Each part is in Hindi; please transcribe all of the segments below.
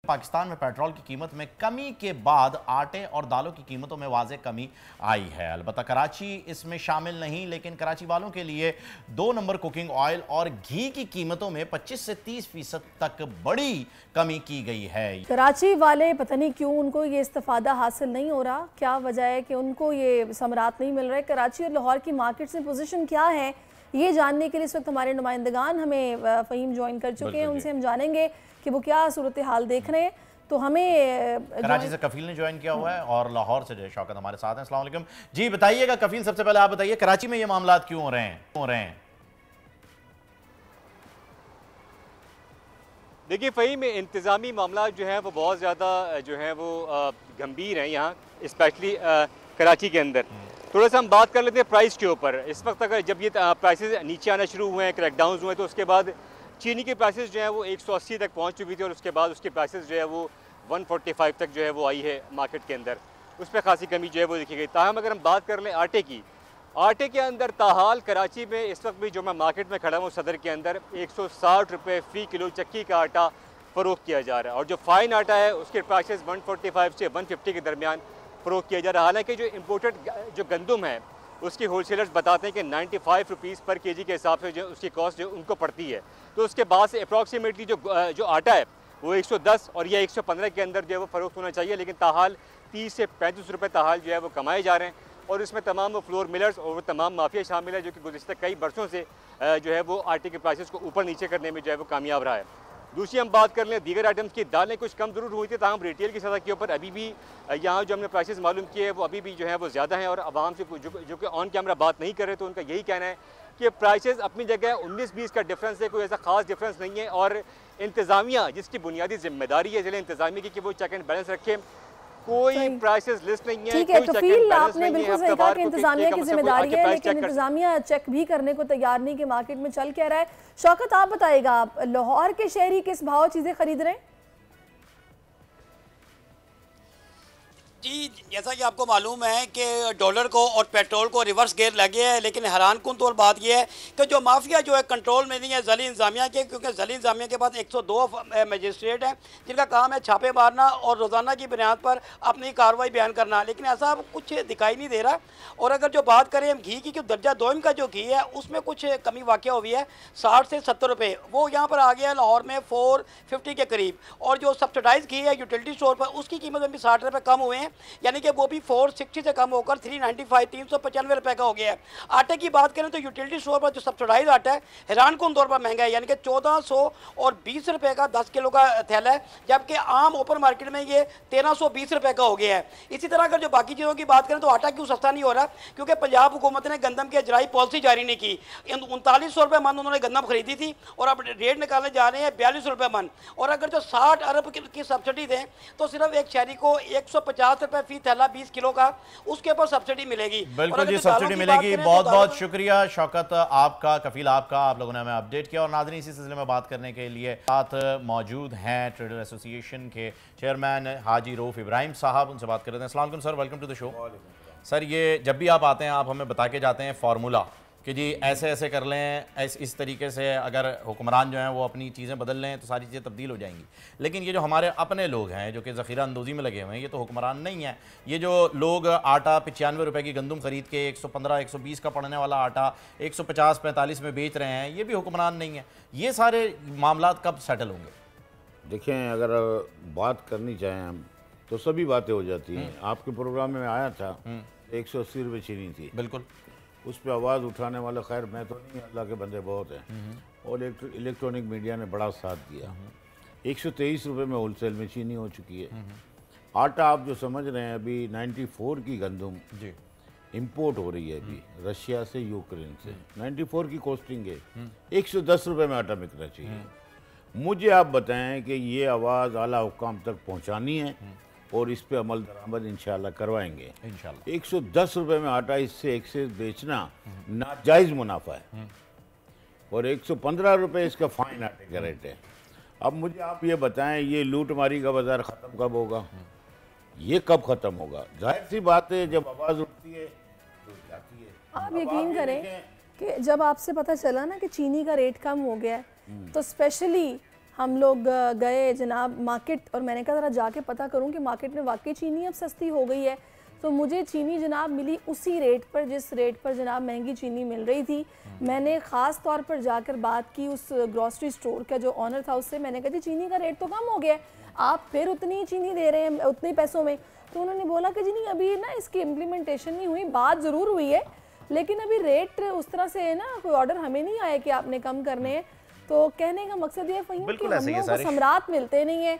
पाकिस्तान में पेट्रोल की कीमत में कमी के बाद आटे और दालों की कीमतों में वाज़ेह कमी आई है। अलबत्ता कराची इसमें शामिल नहीं, लेकिन कराची वालों के लिए 2 नंबर कुकिंग ऑयल और घी की कीमतों में 25 से 30% तक बड़ी कमी की गई है। कराची वाले पता नहीं क्यों उनको ये इस्तिफादा हासिल नहीं हो रहा, क्या वजह है कि उनको ये समरात नहीं मिल रहे। कराची और लाहौर की मार्केट्स में पोजीशन क्या है, ये जानने के लिए इस वक्त हमारे नुमाइंदगान हमें फ़हीम ज्वाइन कर चुके हैं। उनसे हम जानेंगे कि वो क्या सूरत हाल देख रहे हैं। तो हमें कराची से कफील ने ज्वाइन किया हुआ है और लाहौर से जो शौकत हमारे साथ हैं। अस्सलाम वालेकुम जी। बताइएगा कफील, सबसे पहले आप बताइए कराची में ये मामला क्यों हो रहे हैं? देखिए फ़हीम, इंतज़ामी मामला जो है वो बहुत ज़्यादा जो है वो गंभीर हैं यहाँ, स्पेशली कराची के अंदर। थोड़ा सा हम बात कर लेते हैं प्राइस के ऊपर। इस वक्त अगर जब ये प्राइसेस नीचे आना शुरू हुए हैं, क्रैकडाउन हुए, तो उसके बाद चीनी के प्राइसेस जो है वो 180 तक पहुँच चुकी थी और उसके बाद उसके प्राइसेस जो है वो 145 तक जो है वो आई है मार्केट के अंदर। उस पर खासी कमी जो है वो देखी गई। ताहम अगर हम बात कर लें आटे की, आटे के अंदर ताहाल कराची में इस वक्त भी जो मैं मार्केट में खड़ा हूँ सदर के अंदर 160 रुपये फ़ी किलो चक्की का आटा फ़रोख्त किया जा रहा है और जो फ़ाइन आटा है उसके प्राइसेस 145 से 150 के दरमियान फ़रोख्त किया जा रहा है। हालांकि जो इम्पोर्टेड जो गंदम है उसकी होलसेलर्स बताते हैं कि 95 रुपीज़ पर केजी के हिसाब से जो उसकी कॉस्ट जो उनको पड़ती है। तो उसके बाद से अप्रॉक्सीमेटली जो आटा है वो 110 और या 115 के अंदर जो है वो फ़रोख्त होना चाहिए, लेकिन ताहाल 30 से 35 रुपये ताहाल जो है वो कमाए जा रहे हैं। और इसमें तमाम वो फ्लोर मिलर्स और वो तमाम माफिया शामिल है जो कि गुज़िश्ता कई बरसों से जो है वो आटे के प्राइसेस को ऊपर नीचे करने में जो है वो कामयाब रहा है। दूसरी हम बात कर लें दीगर आइटम्स की, दालें कुछ कम ज़रूर हुई थी, ताहम रिटेल की सतह के ऊपर अभी भी यहाँ जो हमने प्राइसेस मालूम किए हैं वो अभी भी जो है वो ज़्यादा हैं और आवाम से जो कि ऑन कैमरा बात नहीं कर रहे, तो उनका यही कहना है कि प्राइसेस अपनी जगह 19-20 का डिफरेंस है, कोई ऐसा खास डिफरेंस नहीं है। और इंतज़ामिया जिसकी बुनियादी जिम्मेदारी है ज़िले इंतज़ामिया की कि वो चेक एंड बैलेंस रखे, कोई प्राइसेस लिस्ट नहीं है। ठीक है, तो फील आपने बिल्कुल सही कहा कि इंतजामिया की जिम्मेदारी है, लेकिन इंतजामिया चेक भी करने को तैयार नहीं कि मार्केट में चल क्या रहा है। शौकत आप बताइएगा, लाहौर के शहरी किस भाव चीजें खरीद रहे हैं? जी, जैसा कि आपको मालूम है कि डॉलर को और पेट्रोल को रिवर्स गेयर लगे है, लेकिन हैरान कुन तौर बात यह है कि जो माफिया जो है कंट्रोल में नहीं है ज़िली इंतजामिया के, क्योंकि ज़िली इंतजामिया के पास 102 मजिस्ट्रेट हैं जिनका काम है छापे मारना और रोज़ाना की बुनियाद पर अपनी कार्रवाई बयान करना, लेकिन ऐसा कुछ दिखाई नहीं दे रहा। और अगर जो बात करें हम घी की, जो दर्जा दोम का जो घी है उसमें कुछ कमी वाक़या हुई है, 60 से 70 रुपये वो यहाँ पर आ गया है लाहौर में 450 के करीब। और जो सब्सिडाइज घी है यूटिलिटी स्टोर पर उसकी कीमत में भी 60 रुपये कम हुए हैं, यानी कि वो भी 460 से कम होकर 395 395 रुपये का हो गया है। आटे की बात करें तो यूटिलिटी स्टोर पर जो सब्सिडाइज आटा है हैरान कौन तौर पर महंगा है, यानी कि 1420 रुपये का 10 किलो का थैला है, जबकि आम ओपन मार्केट में ये 1320 रुपये का हो गया है। इसी तरह अगर जो बाकी चीज़ों की बात करें तो आटा क्यों सस्ता नहीं हो रहा, क्योंकि पंजाब हुकूमत ने गंदम की अजराई पॉलिसी जारी नहीं की। 3900 रुपये मन उन्होंने गंदम खरीदी थी और अब रेट निकालने जा रहे हैं 42 रुपये मन। और अगर जो 60 अरब की सब्सिडी दें तो सिर्फ एक शहरी को 150 रुपये फी थैला 20 किलो का उसके ऊपर सब्सिडी मिलेगी। बिल्कुल जी, सब्सिडी मिलेगी। बहुत बहुत शुक्रिया शौकत आपका, कफील आपका, आप लोगों ने हमें अपडेट किया। और नाज़रीन, इसी सिलसिले में बात करने के लिए साथ मौजूद हैं ट्रेडर एसोसिएशन के चेयरमैन हाजी रऊफ इब्राहिम साहब, उनसे बात कर रहे हैं। अस्सलाम वालेकुम sir, welcome to the show. Sir, ये जब भी आप आते हैं आप हमें बता के जाते हैं फार्मूला कि जी ऐसे ऐसे कर लें, इस तरीके से अगर हुक्मरान जो हैं वो अपनी चीज़ें बदल लें तो सारी चीज़ें तब्दील हो जाएंगी। लेकिन ये जो हमारे अपने लोग हैं जो कि ज़ख़ीरा अंदोज़ी में लगे हुए हैं, ये तो हुक्मरान नहीं है। ये जो लोग आटा 95 रुपये की गंदम खरीद के 115-120 का पड़ने वाला आटा 150-45 में बेच रहे हैं, ये भी हुक्मरान नहीं है। ये सारे मामला कब सेटल होंगे? देखें, अगर बात करनी चाहें हम तो सभी बातें हो जाती हैं। आपके प्रोग्राम में आया था 180 रुपये चीनी थी, बिल्कुल उस पर आवाज़ उठाने वाला, खैर मैं तो नहीं, अल्लाह के बंदे बहुत हैं, और इलेक्ट्रॉनिक मीडिया ने बड़ा साथ दिया। 123 रुपये में होलसेल में चीनी हो चुकी है। आटा आप जो समझ रहे हैं, अभी 94 की गंदम जी इंपोर्ट हो रही है अभी रशिया से, यूक्रेन से, 94 की कॉस्टिंग है, 110 रुपये में आटा बिकना चाहिए। मुझे आप बताएं कि ये आवाज़ आला हुकाम तक पहुँचानी है और इस पे अमल दरामद इंशाल्लाह करवाएंगे इंशाल्लाह। 110 रुपये में आटा इससे एक्सेस बेचना नाजायज़ मुनाफा है और 115 रुपये इसका फाइन आटे का रेट है। अब मुझे आप ये बताएं, ये लूटमारी का बाजार ख़त्म कब होगा? ये कब ख़त्म होगा? जाहिर सी बात है, जब आवाज़ उठती है तो जाती है। आप यकीन करें कि जब आपसे पता चला ना कि चीनी का रेट कम हो गया है, तो स्पेशली हम लोग गए जनाब मार्केट, और मैंने कहा ज़रा जाके पता करूं कि मार्केट में वाकई चीनी अब सस्ती हो गई है। तो मुझे चीनी जनाब मिली उसी रेट पर जिस रेट पर जनाब महंगी चीनी मिल रही थी। मैंने ख़ास तौर पर जाकर बात की उस ग्रॉसरी स्टोर का जो ऑनर था उससे, मैंने कहा जी चीनी का रेट तो कम हो गया है, आप फिर उतनी चीनी दे रहे हैं उतने पैसों में। तो उन्होंने बोला कि जी नहीं, अभी ना इसकी इम्प्लीमेंटेशन नहीं हुई, बात ज़रूर हुई है लेकिन अभी रेट उस तरह से है ना, कोई ऑर्डर हमें नहीं आया कि आपने कम करने हैं। तो कहने का मकसद ये फ़हीम कि हम लोगों को सम्राट मिलते नहीं है,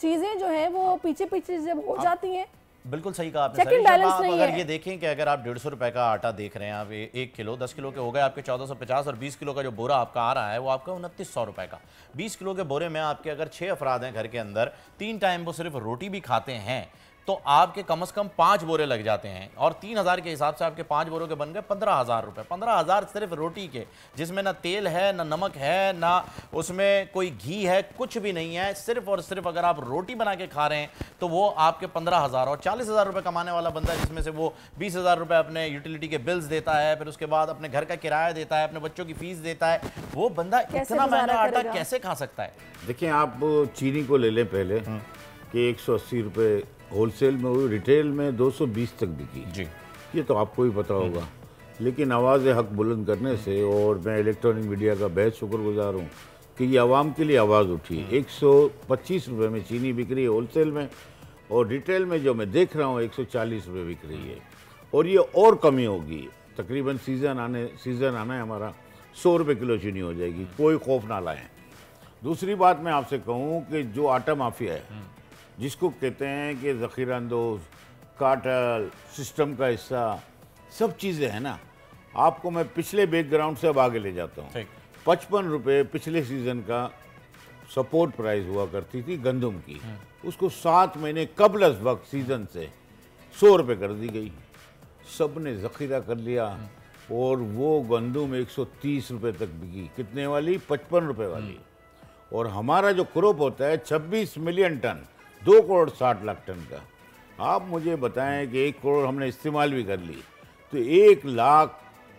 चीज़ें जो है वो पीछे पीछे जब हो जाती हैं। बिल्कुल सही कहा आपने। आप अगर ये देखें कि अगर आप 150 रुपए का आटा देख रहे हैं, आप 1 किलो 10 किलो के हो गए आपके 1450, और 20 किलो का जो बोरा आपका आ रहा है वो आपका 2900 रुपए का। 20 किलो के बोरे में आपके अगर 6 अफराद हैं घर के अंदर, 3 टाइम वो सिर्फ रोटी भी खाते हैं, तो आपके कम से कम 5 बोरे लग जाते हैं, और 3000 के हिसाब से आपके 5 बोरों के बन गए 15,000 रुपए। 15,000 सिर्फ रोटी के, जिसमें ना तेल है, ना नमक है, ना उसमें कोई घी है, कुछ भी नहीं है। सिर्फ और सिर्फ अगर आप रोटी बना के खा रहे हैं तो वो आपके 15,000, और 40,000 रुपए कमाने वाला बंदा है जिसमें से वो 20,000 रुपए अपने यूटिलिटी के बिल्स देता है, फिर उसके बाद अपने घर का किराया देता है, अपने बच्चों की फीस देता है, वो बंदा इतना महंगा आटा कैसे खा सकता है? देखिए, आप चीनी को ले लें पहले कि 180 रुपये होलसेल में हुई, रिटेल में 220 तक बिकी जी, ये तो आपको ही पता होगा। लेकिन आवाज़ हक बुलंद करने से, और मैं इलेक्ट्रॉनिक मीडिया का बेहद शुक्रगुजार हूँ कि ये आवाम के लिए आवाज़ उठी। 125 रुपये में चीनी बिक रही है होलसेल में, और रिटेल में जो मैं देख रहा हूँ 140 रुपये बिक रही है, और ये और कमी होगी। तकरीबन सीज़न आना है हमारा, 100 रुपये किलो चीनी हो जाएगी, कोई खौफ ना लाएं। दूसरी बात मैं आपसे कहूँ कि जो आटा माफिया है, जिसको कहते हैं कि ज़ख़ीरा अंदोज़, कार्टेल सिस्टम का हिस्सा, सब चीज़ें हैं ना। आपको मैं पिछले बैकग्राउंड से अब आगे ले जाता हूँ। 55 रुपये पिछले सीज़न का सपोर्ट प्राइस हुआ करती थी गंदम की, उसको 7 महीने कबल वक्त सीज़न से 100 रुपये कर दी गई। सब ने ज़ख़ीरा कर लिया, और वो गंदम 130 रुपये तक बिकी। कितने वाली? 55 रुपये वाली। और हमारा जो क्रॉप होता है 26 million ton, 2 crore 60 lakh ton का। आप मुझे बताएं कि 1 करोड़ हमने इस्तेमाल भी कर ली, तो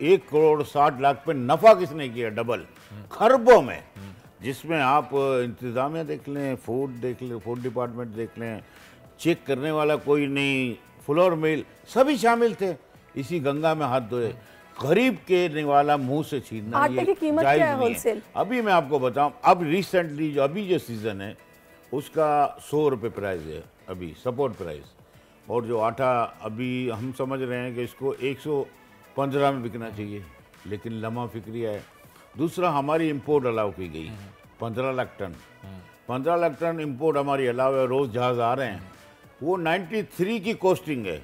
1 करोड़ 60 लाख पे नफ़ा किसने किया? डबल, खरबों में। जिसमें आप इंतज़ामिया देख लें, फूड देख लें, फूड डिपार्टमेंट देख लें, चेक करने वाला कोई नहीं, फ्लोर मिल, सभी शामिल थे। इसी गंगा में हाथ धोए। गरीब के निवाला मुंह से छीनना आटे की कीमत क्या है होलसेल? अभी मैं आपको बताऊं, अब रिसेंटली जो सीज़न है उसका 100 रुपये प्राइस है अभी सपोर्ट प्राइस, और जो आटा अभी हम समझ रहे हैं कि इसको 115 में बिकना चाहिए, लेकिन लम्हा फिक्रिया है। दूसरा, हमारी इंपोर्ट अलाउ की गई 15 lakh ton, 15 lakh ton import हमारी अलाउ है। रोज़ जहाज़ आ रहे हैं, वो 93 की कॉस्टिंग है,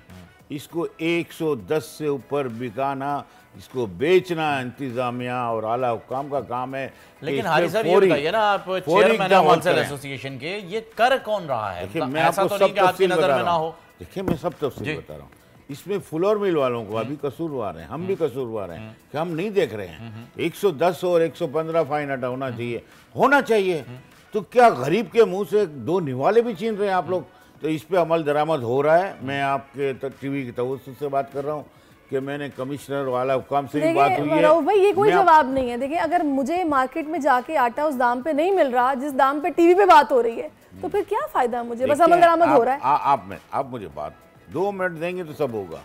इसको 110 से ऊपर बिकाना, इसको बेचना इंतजामिया और आला हुकाम का काम है। लेकिन हारी साहब ये बताइए ना, आप चेयरमैन हैं होलसेल एसोसिएशन के, ये कर कौन रहा है? देखिए, मैं आपको सब तफसील बता रहा हूँ। देखिए, मैं सब तफसील बता रहा हूँ। इसमें फ्लोर मिल वालों को अभी कसूरवार हैं, हम भी कसूरवार हैं कि हम नहीं देख रहे हैं। 110 और 115 फाइन अटा होना चाहिए। तो क्या गरीब के मुंह से 2 निवाले भी छीन रहे हैं आप लोग? तो इस पे अमल दरामद हो रहा है। मैं आपके टीवी की तवज्जो से बात कर रहा हूँ कि मैंने कमिश्नर वाला हुकाम से भी बात हुई है। भाई, ये कोई जवाब नहीं है। देखिए, अगर मुझे मार्केट में जाके आटा उस दाम पे नहीं मिल रहा जिस दाम पे टीवी पे बात हो रही है, तो फिर क्या फायदा मुझे? बस अमल दरामद हो रहा है। आप मुझे बात 2 मिनट देंगे तो सब होगा।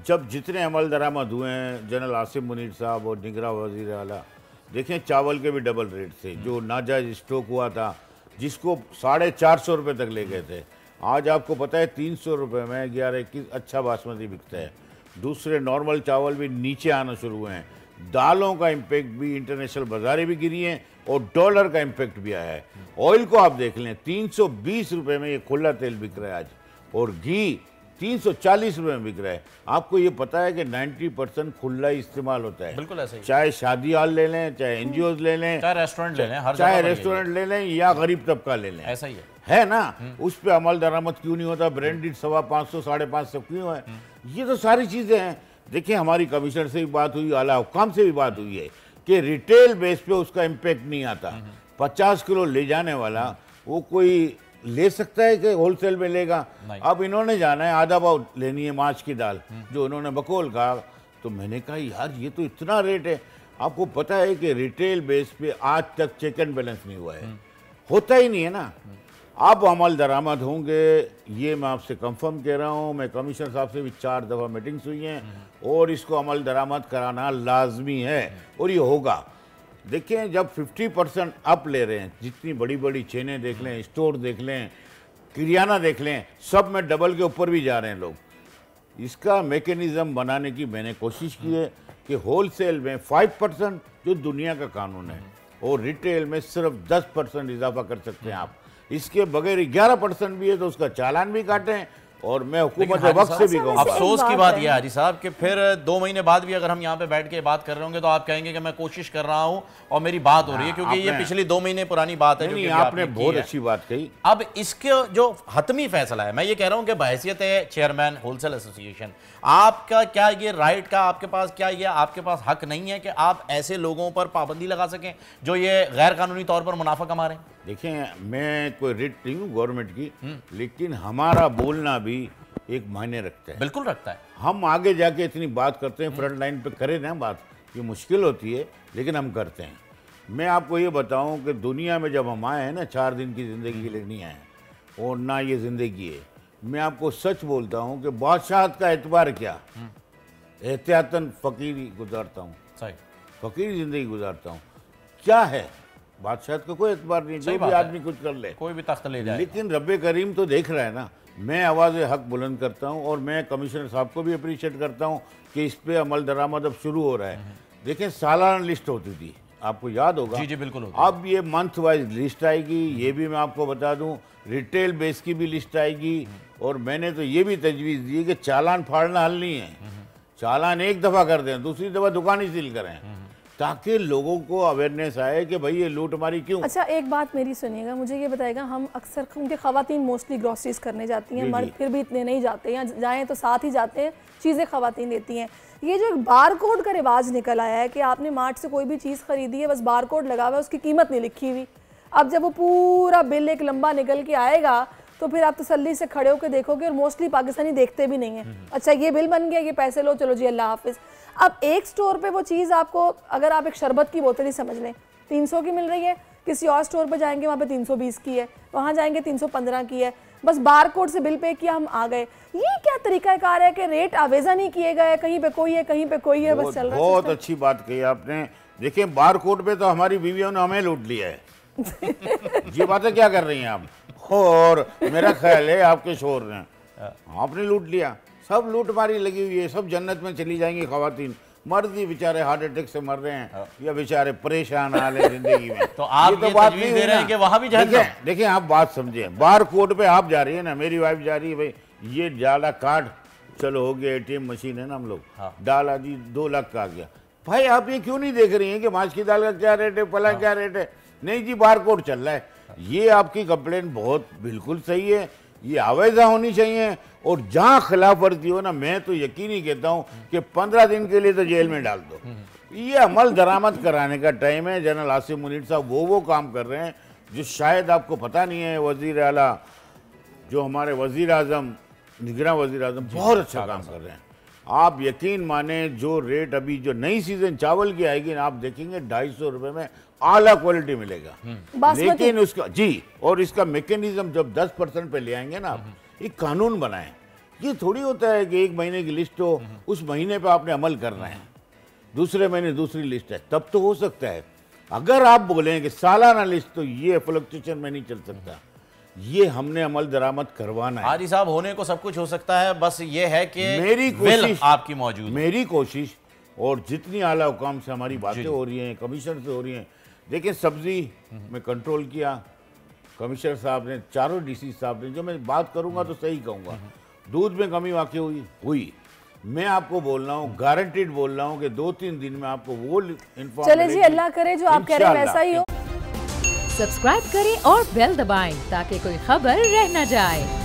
जब जितने अमल दरामद हुए हैं, जनरल आसिम मुनीर साहब और निगरां वज़ीर आला, देखें चावल के भी डबल रेट थे। जो नाजायज स्टॉक हुआ था, जिसको 450 रुपये तक ले गए थे, आज आपको पता है 300 रुपये में 11-21 अच्छा बासमती बिकता है। दूसरे नॉर्मल चावल भी नीचे आना शुरू हुए हैं। दालों का इम्पैक्ट भी, इंटरनेशनल बाजारें भी गिरी हैं, और डॉलर का इम्पैक्ट भी आया है। ऑयल को आप देख लें, 320 रुपये में ये खुला तेल बिक रहा है आज, और घी 340 रुपये में बिक रहा है। आपको ये पता है कि 90% खुला इस्तेमाल होता है। बिल्कुल ऐसे ही। चाहे शादी हॉल ले लें, चाहे एनजीओज ले लें, चाहे रेस्टोरेंट ले लें, चाहे रेस्टोरेंट ले लें, या गरीब तबका ले लें, ऐसा ही है ना। उस पर अमल दरामद क्यों नहीं होता? ब्रांडेड 550, 550 क्यों है? ये तो सारी चीज़ें हैं। देखिए, हमारी कमिश्नर से भी बात हुई, आला हुकाम से भी बात हुई है कि रिटेल बेस पे उसका इम्पैक्ट नहीं आता। 50 किलो ले जाने वाला वो कोई ले सकता है कि होलसेल में लेगा? अब इन्होंने जाना है, आधा पाव लेनी है मार्च की दाल, जो उन्होंने बकौल कहा। तो मैंने कहा यार, ये तो इतना रेट है। आपको पता है कि रिटेल बेस पे आज तक चेक एंड बैलेंस नहीं हुआ है। होता ही नहीं है ना। अब अमल दरामद होंगे, ये मैं आपसे कंफर्म कह रहा हूँ। मैं कमिश्नर साहब से भी 4 दफ़ा मीटिंग्स हुई हैं और इसको अमल दरामद कराना लाजमी है और ये होगा। देखें, जब 50% अप ले रहे हैं, जितनी बड़ी बड़ी चेनें देख लें, स्टोर देख लें, किरियाना देख लें, सब में डबल के ऊपर भी जा रहे हैं लोग। इसका मैकेनिज़्म बनाने की मैंने कोशिश की है कि होलसेल में 5% जो दुनिया का कानून है और रिटेल में सिर्फ 10% इजाफा कर सकते हैं आप। इसके बगैर 11% भी है तो उसका चालान भी काटें और मैं हुकूमत वक्त से भी कहूँगा। अफसोस की बात यह हाजी साहब कि फिर 2 महीने बाद भी अगर हम यहाँ पे बैठ के बात कर रहे होंगे तो आप कहेंगे कि मैं कोशिश कर रहा हूँ और मेरी बात हो रही है, क्योंकि ये पिछली 2 महीने पुरानी बात है। नहीं, आपने बहुत अच्छी बात कही। अब इसके जो हतमी फैसला है, मैं ये कह रहा हूँ कि बहैसियत है चेयरमैन होलसेल एसोसिएशन, आपका क्या ये राइट का आपके पास क्या ये आपके पास हक नहीं है कि आप ऐसे लोगों पर पाबंदी लगा सकें जो ये गैर कानूनी तौर पर मुनाफा कमा रहे हैं? देखें, मैं कोई रिट नहीं हूँ गवर्नमेंट की, लेकिन हमारा बोलना भी एक मायने रखता है। बिल्कुल रखता है। हम आगे जाके इतनी बात करते हैं, फ्रंट लाइन पे करें ना बात, ये मुश्किल होती है लेकिन हम करते हैं। मैं आपको ये बताऊं कि दुनिया में जब हम आए हैं ना, 4 दिन की ज़िंदगी के लिए नहीं आए और ना ये ज़िंदगी है। मैं आपको सच बोलता हूँ कि बादशाहत का एतबार क्या, एहतियातन फ़कीरी गुजारता हूँ, फ़कीरी ज़िंदगी गुजारता हूँ। क्या है बादशाहत का कोई एतबार नहीं, जो भी आदमी कुछ कर ले, कोई भी तख्त ले जाए, लेकिन रब्बे करीम तो देख रहा है ना। मैं आवाज़ हक बुलंद करता हूँ और मैं कमिश्नर साहब को भी अप्रिशिएट करता हूँ कि इस पे अमल दरामद अब शुरू हो रहा है। देखें, सालाना लिस्ट होती थी, आपको याद होगा। जी जी बिल्कुल। अब ये मंथ वाइज लिस्ट आएगी, ये भी मैं आपको बता दूं, रिटेल बेस की भी लिस्ट आएगी। और मैंने तो ये भी तजवीज़ दी कि चालान फाड़ना हल नहीं है, चालान एक दफ़ा कर दें, दूसरी दफ़ा दुकान ही सील करें, ताकि लोगों को अवेयरनेस आए कि भाई ये लूटमारी क्यों। अच्छा, एक बात मेरी सुनिएगा, मुझे ये बताएगा, हम अक्सर उनके ख़वातीन मोस्टली ग्रॉसरीज करने जाती हैं, मर्द फिर भी इतने नहीं जाते, या जाएँ तो साथ ही जाते हैं, चीज़ें ख़वातीन देती हैं। ये जो एक बार कोड का रिवाज निकल आया है कि आपने मार्ट से कोई भी चीज़ खरीदी है, बस बार कोड लगा हुआ है, उसकी कीमत नहीं लिखी हुई। अब जब वो पूरा बिल एक लंबा निकल के आएगा तो फिर आप तसल्ली से खड़े होकर देखोगे, और मोस्टली पाकिस्तानी देखते भी नहीं है। अच्छा, ये बिल बन गया, ये पैसे लो, चलो जी अल्लाह हाफिज़। अब एक स्टोर पे वो चीज़ आपको, अगर आप एक शरबत की बोतल ही समझ लें, 300 की मिल रही है, किसी और स्टोर पे जाएंगे वहाँ पे 320 की है, वहाँ जाएंगे 315 की है, बस बार कोड से बिल पे किया, हम आ गए। ये क्या तरीकाकार है कि रेट आवेजा नहीं किए गए, कहीं पे कोई है कहीं पे कोई है, बस चल रहा है। बहुत अच्छी बात कही आपने। देखिए, बार कोड पे तो हमारी बीवियों ने हमें लूट लिया है। ये बातें क्या कर रही हैं आप? और मेरा ख्याल है आपके शोर ने, आपने लूट लिया, सब लूट मारी लगी हुई है, सब जन्नत में चली जाएंगी खवातीन। मर्द ही बेचारे हार्ट अटैक से मर रहे हैं या बेचारे परेशान हाल है जिंदगी में। तो आप ये बात नहीं दे रहे हैं कि वहां भी जाएंगे। देखिए, आप बात समझे, बार कोड पे आप जा रही है ना, मेरी वाइफ जा रही है, भाई ये डाला कार्ड, चलो हो गया, ATM मशीन है ना हम लोग, डाला जी 2 लाख का आ गया। भाई आप ये क्यों नहीं देख रही हैं कि माश की दाल का क्या रेट है, फला क्या रेट है? नहीं जी, बार कोड चल रहा है। ये आपकी कंप्लेन बहुत बिल्कुल सही है, ये आवेजा होनी चाहिए। और जहाँ खिलाफ वर्जी हो ना, मैं तो यकीनी कहता हूँ कि 15 दिन के लिए तो जेल में डाल दो। ये अमल दरामद कराने का टाइम है। जनरल आसिम मुनीर साहब वो काम कर रहे हैं जो शायद आपको पता नहीं है। वजीर आला जो हमारे वजीर आजम, निगरान वजीर आजम, बहुत अच्छा काम कर रहे हैं। आप यकीन माने, जो रेट अभी जो नई सीजन चावल की आएगी ना, आप देखेंगे 250 रुपये में आला क्वालिटी मिलेगा। लेकिन उसका जी, और इसका मैकेनिज्म जब 10% पे ले आएंगे ना, एक कानून बनाएं। ये थोड़ी होता है कि 1 महीने की लिस्ट हो, उस महीने पे आपने अमल करना है, दूसरे महीने दूसरी लिस्ट है, तब तो हो सकता है। अगर आप बोलें कि सालाना लिस्ट, तो ये फ्लक्चुएशन में नहीं चल सकता। ये हमने अमल दरामद करवाना है। हाजी साहब, होने को सब कुछ हो सकता है, बस ये है कि मेरी कोशिश आपकी मौजूद, मेरी कोशिश, और जितनी आला हुकाम से हमारी बातें हो रही हैं, कमिश्नर से हो रही हैं। देखिए, सब्जी में कंट्रोल किया कमिश्नर साहब ने, 4 DC साहब ने। जो मैं बात करूंगा तो सही कहूंगा, दूध में कमी वाकई हुई। मैं आपको बोल रहा हूँ, गारंटीड बोल रहा हूँ कि 2-3 दिन में आपको वो इन्फॉर्मेशन। चले जी, अल्लाह करे जो आप कह रहे हैं वैसा ही हो। सब्सक्राइब करें और बेल दबाएं ताकि कोई खबर रह न जाए।